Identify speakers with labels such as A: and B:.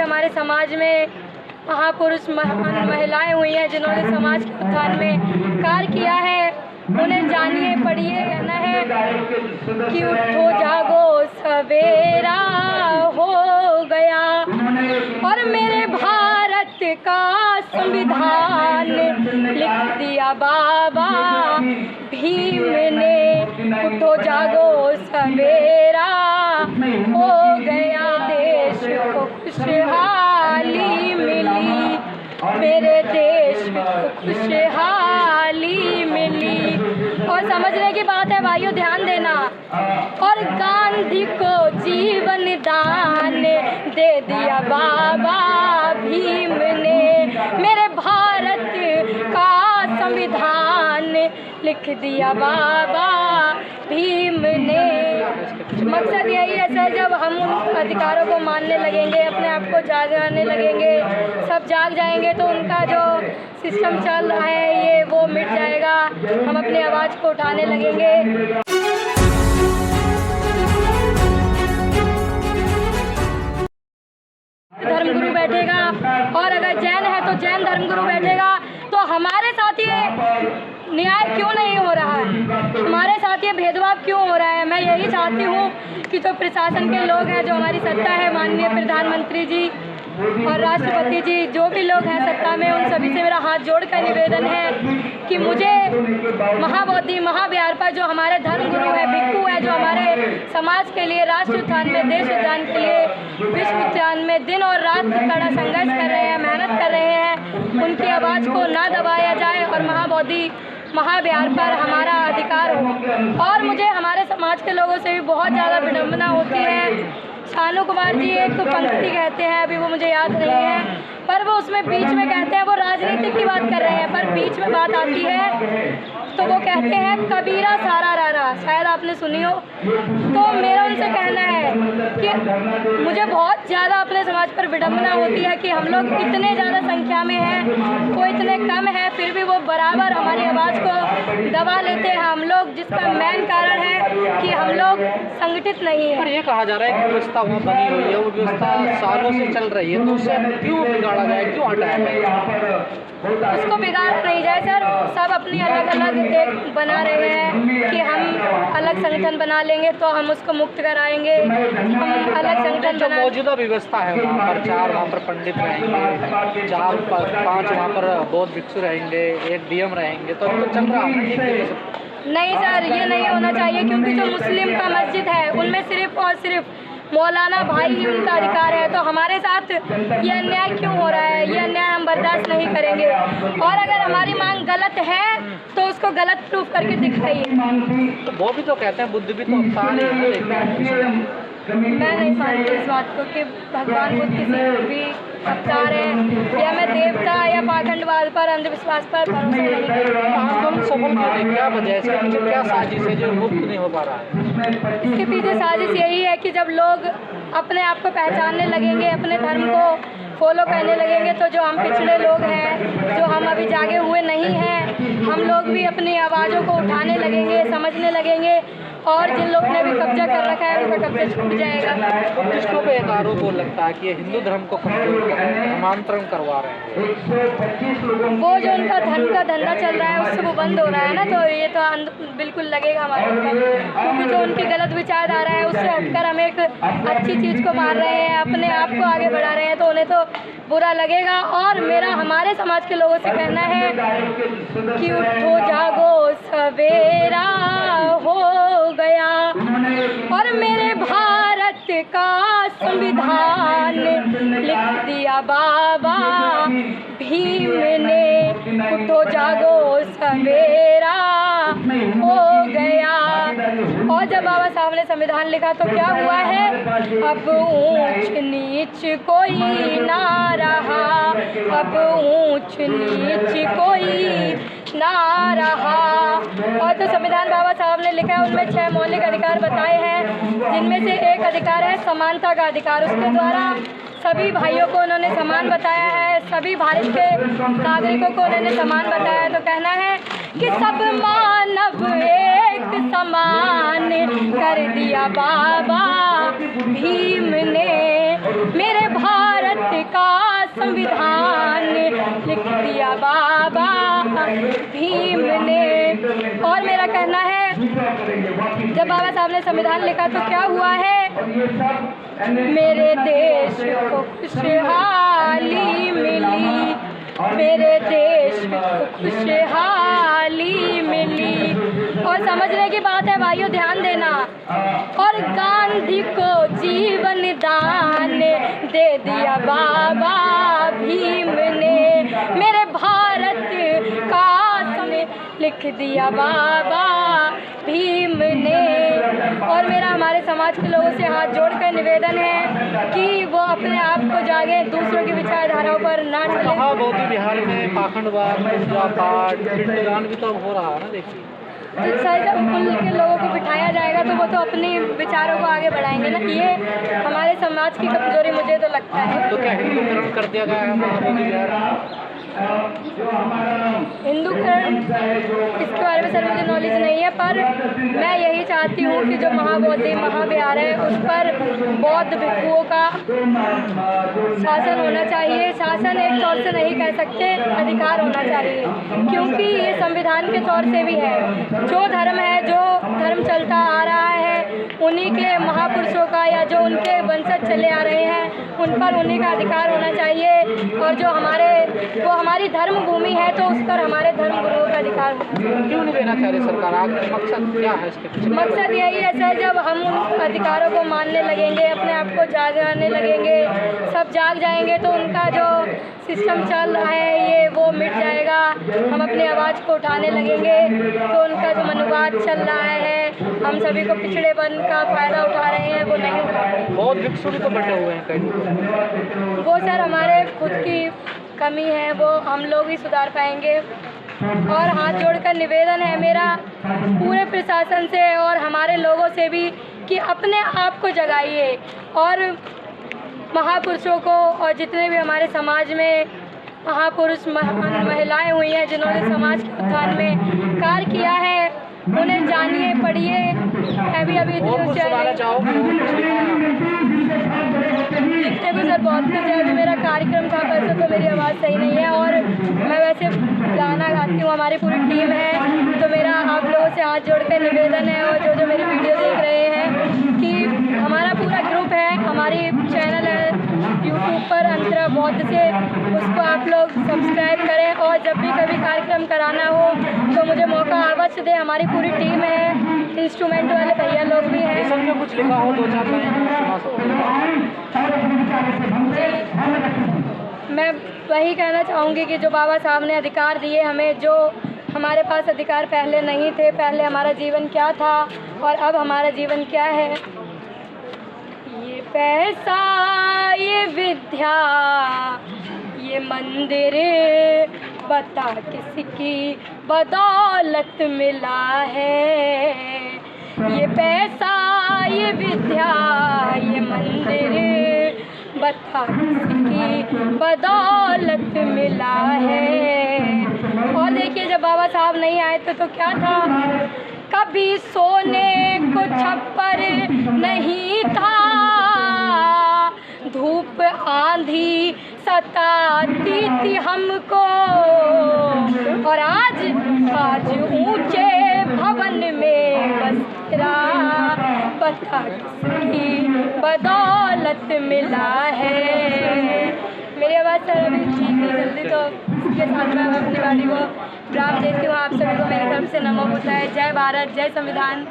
A: हमारे समाज में महापुरुष महान महिलाएं हुई हैं जिन्होंने समाज के उत्थान में कार्य किया है, उन्हें जानिए, पढ़िए। कहना है कि उठो जागो सवेरा हो गया और मेरे भारत का संविधान लिख दिया बाबा भीम ने। उठो जागो सवेरा हो गया, देश को खुशहाली मिली, मेरे देश को खुशहाली मिली। और समझने की बात है भाइयों, ध्यान देना। और गांधी को जीवन दान दे दिया बाबा भीम ने, मेरे भारत का संविधान लिख दिया बाबा भीम ने। मकसद यही है सर, जब हम उन अधिकारों को मानने लगेंगे, अपने आप को जागने लगेंगे, सब जाग जाएंगे, तो उनका जो सिस्टम चल रहा है ये वो मिट जाएगा, हम अपनी आवाज़ को उठाने लगेंगे। धर्मगुरु बैठेगा और अगर जैन है तो जैन धर्मगुरु बैठेगा, तो हमारे साथ ये न्याय क्यों नहीं हो रहा है, हमारे साथ ये भेदभाव क्यों हो रहा है। मैं यही चाहती हूँ कि जो प्रशासन के लोग हैं, जो हमारी सत्ता है, माननीय प्रधानमंत्री जी और राष्ट्रपति जी, जो भी लोग हैं सत्ता में, उन सभी से मेरा हाथ जोड़कर निवेदन है कि मुझे महाबोधि महाविहार पर जो हमारे धर्मगुरु है, भिक्खु है, जो हमारे समाज के लिए, राष्ट्र उत्थान में, देश उत्थान के लिए, विश्व उत्थान में दिन और रात कड़ा संघर्ष कर रहे हैं, मेहनत कर रहे हैं, उनकी आवाज़ को ना दबाया जाए और महाबोधि महाविहार पर हमारा अधिकार हो। और मुझे हमारे समाज के लोगों से भी बहुत ज़्यादा विडम्बना होती है। शानू कुमार जी एक पंक्ति कहते हैं, अभी वो मुझे याद नहीं है, पर वो उसमें बीच में कहते हैं, वो राजनीति की बात कर रहे हैं, पर बीच में बात आती है तो वो कहते हैं कबीरा सारा रारा, शायद आपने सुनी हो। तो मेरा उनसे कहना है कि मुझे बहुत ज़्यादा अपने समाज पर विडम्बना होती है कि हम लोग इतने ज़्यादा संख्या में हैं, वो इतने कम है, फिर भी वो बराबर हमारी आवाज़ को दबा लेते हैं हम लोग, जिसका मेन कारण है कि हम लोग संगठित नहीं है।
B: पर ये कहा जा रहा है कि व्यवस्था वहाँ बनी हुई है, वो व्यवस्था सालों से चल रही है, तो उसे क्यों बिगाड़ा जाए, क्यों हटाया जाए?
A: उसको बिगाड़ नहीं जाए सर, सब अपनी अलग अलग एक बना रहे हैं कि हम अलग संगठन बना लेंगे तो हम उसको मुक्त कराएंगे, हम अलग संगठन
B: जो मौजूदा व्यवस्था है वहाँ पर 4 वहाँ पर पंडित रहेंगे, 5 वहाँ पर बौद्ध भिक्षु रहेंगे, 1 डीएम रहेंगे, तो चल रहा है।
A: नहीं सर, ये नहीं होना चाहिए, क्योंकि जो मुस्लिम का मस्जिद है उनमें सिर्फ और सिर्फ मौलाना भाई ही उनका अधिकार है। तो हमारे साथ ये अन्याय क्यों हो रहा है, ये अन्याय हम बर्दाश्त नहीं करेंगे। और अगर हमारी मांग गलत है तो उसको गलत प्रूफ करके दिखाइए।
B: तो वो भी तो कहते हैं बुद्ध भी तो अवतार है।
A: मैं नहीं मानती इस बात को कि भगवान बुद्ध किसी भी अवतार है, या मैं देवता या पाखंडवाद पर, अंधविश्वास पर भरोसा नहीं करती।
B: आंदोलन सफल क्यों नहीं, क्या वजह है, इसके पीछे क्या साजिश है जो मुक्त नहीं हो पा रहा है?
A: इसके पीछे साजिश यही है कि जब लोग अपने आप को पहचानने लगेंगे, अपने धर्म को फॉलो करने लगेंगे, तो जो हम पिछड़े लोग हैं, जो हम अभी जागे हुए नहीं हैं, हम लोग भी अपनी आवाज़ों को उठाने लगेंगे, समझने लगेंगे, और जिन लोगों ने भी कब्जा कर रखा है उनका कब्जा छूट जाएगा।
B: बुद्धिस्टों पे एक आरोप वो लगता है कि ये हिंदू धर्म को कमजोर कर रहे हैं, धर्मांतरण करवा रहे हैं।
A: वो जो उनका धर्म का धंधा चल रहा है उससे वो बंद हो रहा है ना, तो ये तो बिल्कुल लगेगा हमारे ऊपर, क्योंकि जो उनकी गलत विचारधारा है उससे हटकर हम एक अच्छी चीज़ को मान रहे हैं, अपने आप को आगे बढ़ा रहे हैं, तो उन्हें तो बुरा लगेगा। और मेरा हमारे समाज के लोगों से कहना है कि उठो जागो सवेरा हो गया और मेरे भारत का संविधान लिख दिया बाबा भीम ने। उठो जागो सवेरा हो गया। और जब बाबा साहब ने संविधान लिखा तो क्या हुआ है, अब ऊंच नीच कोई ना रहा, अब ऊंच नीच कोई ना रहा। और जो संविधान बाबा साहब ने लिखा है उनमें 6 मौलिक अधिकार बताए हैं, जिनमें से एक अधिकार है समानता का अधिकार। उसके द्वारा सभी भाइयों को उन्होंने समान बताया है, सभी भारत के नागरिकों को उन्होंने समान बताया है। तो कहना है कि सब मानव एक समान कर दिया बाबा भीम ने, मेरे भारत संविधान लिख दिया बाबा भीम ने। और मेरा कहना है, जब बाबा साहब ने संविधान लिखा तो क्या हुआ है, मेरे देश को खुशहाली मिली, मेरे देश को खुशहाली मिली। और समझने की बात है भाइयों, ध्यान देना। और गांधी को जीवन दान दे दिया बाबा भीम ने, मेरे भारत का समय लिख दिया बाबा भीम ने। और मेरा हमारे समाज के लोगों से हाथ जोड़कर निवेदन है कि वो अपने आप को जागे, दूसरों की विचारधाराओं पर ना चले।
B: कहा मोदी बिहार में पाखंडवाद, पूजा पाठ, पिंडदान भी तो हो रहा है ना, देखिए।
A: तो सर, जब कुल के लोगों को बिठाया जाएगा तो वो तो अपने विचारों को आगे बढ़ाएंगे ना। ये हमारे समाज की कमजोरी मुझे तो लगता है।
B: तो क्या हिंदूकरण कर दिया गया है मोदी बिहार?
A: हिंदूकरण, इसके बारे में सर मुझे नॉलेज नहीं है, पर मैं यही चाहती हूँ कि जो महाबोधि महाविहार है उस पर बौद्ध भिक्षुओं का शासन होना चाहिए। शासन एक तौर से नहीं कह सकते, अधिकार होना चाहिए, क्योंकि ये संविधान के तौर से भी है। जो धर्म है, जो धर्म चलता आ रहा है, उन्हीं के महापुरुषों का या जो उनके वंशज चले आ रहे हैं उन पर उन्हीं का अधिकार होना चाहिए। और जो हमारी धर्म भूमि है तो उस पर हमारे धर्म गुरुओं का अधिकार होना चाहिए।
B: क्यों नहीं देना चाह रही सरकार? आपका मकसद क्या है इसके पीछे?
A: मकसद यही है सर, जब हम उन अधिकारों को मानने लगेंगे, अपने आप को जागने लगेंगे, सब जाग जाएंगे, तो उनका जो सिस्टम चल रहा है ये वो मिट जाएगा। हम अपनी आवाज़ को उठाने लगेंगे तो उनका जो मनोवाद चल रहा है, हम सभी को पिछड़ेपन का फ़ायदा उठा रहे हैं, वो नहीं उठा रहे हैं।
B: बहुत भिक्षु भी तो बैठे हुए हैं कहीं।
A: वो सर हमारे खुद की कमी है, वो हम लोग ही सुधार पाएंगे। और हाथ जोड़कर निवेदन है मेरा पूरे प्रशासन से और हमारे लोगों से भी कि अपने आप को जगाइए और महापुरुषों को, और जितने भी हमारे समाज में महापुरुष महिलाएं हुई हैं जिन्होंने समाज के उत्थान में कार्य किया है, उन्हें जानिए, पढ़िए। अभी लिखने को सर बहुत कुछ है। अभी मेरा कार्यक्रम था परसों, तो मेरी आवाज़ सही नहीं है और मैं वैसे गाना गाती हूँ, हमारी पूरी टीम है। तो मेरा आप लोगों से हाथ जोड़कर निवेदन है, और जो मेरी वीडियो देख रहे हैं, कि हमारा पूरा ग्रुप है, हमारी चैनल है यूट्यूब पर अंतरा बौद्ध से, उसको आप लोग सब्सक्राइब करें। और जब भी कभी कार्यक्रम कराना हो तो मुझे मौका अवश्य दें। हमारी पूरी टीम है, इंस्ट्रूमेंट वाले भैया लोग भी हैं।
B: सब में कुछ लिखा हो, 2-4
A: मैं वही कहना चाहूँगी कि जो बाबा साहब ने अधिकार दिए हमें, जो हमारे पास अधिकार पहले नहीं थे, पहले हमारा जीवन क्या था और अब हमारा जीवन क्या है। ये पैसा, ये विद्या, ये मंदिर, बता किसकी बदौलत मिला है। ये पैसा, ये विद्या, ये मंदिर, बता किसकी बदौलत मिला है। और देखिए, जब बाबा साहब नहीं आए तो क्या था, कभी सोने को छप्पर नहीं था, धूप आंधी सताती थी हमको, और आज ऊंचे भवन में बस तेरा बता किसकी बदौलत मिला है। मेरी आवाज़ सर अभी ठीक नहीं चलती, तो इसके साथ मैं अपनी वाणी को विराम देती हूँ। आप सभी को मेरी तरफ से नमो बुद्धाय। जय भारत, जय संविधान।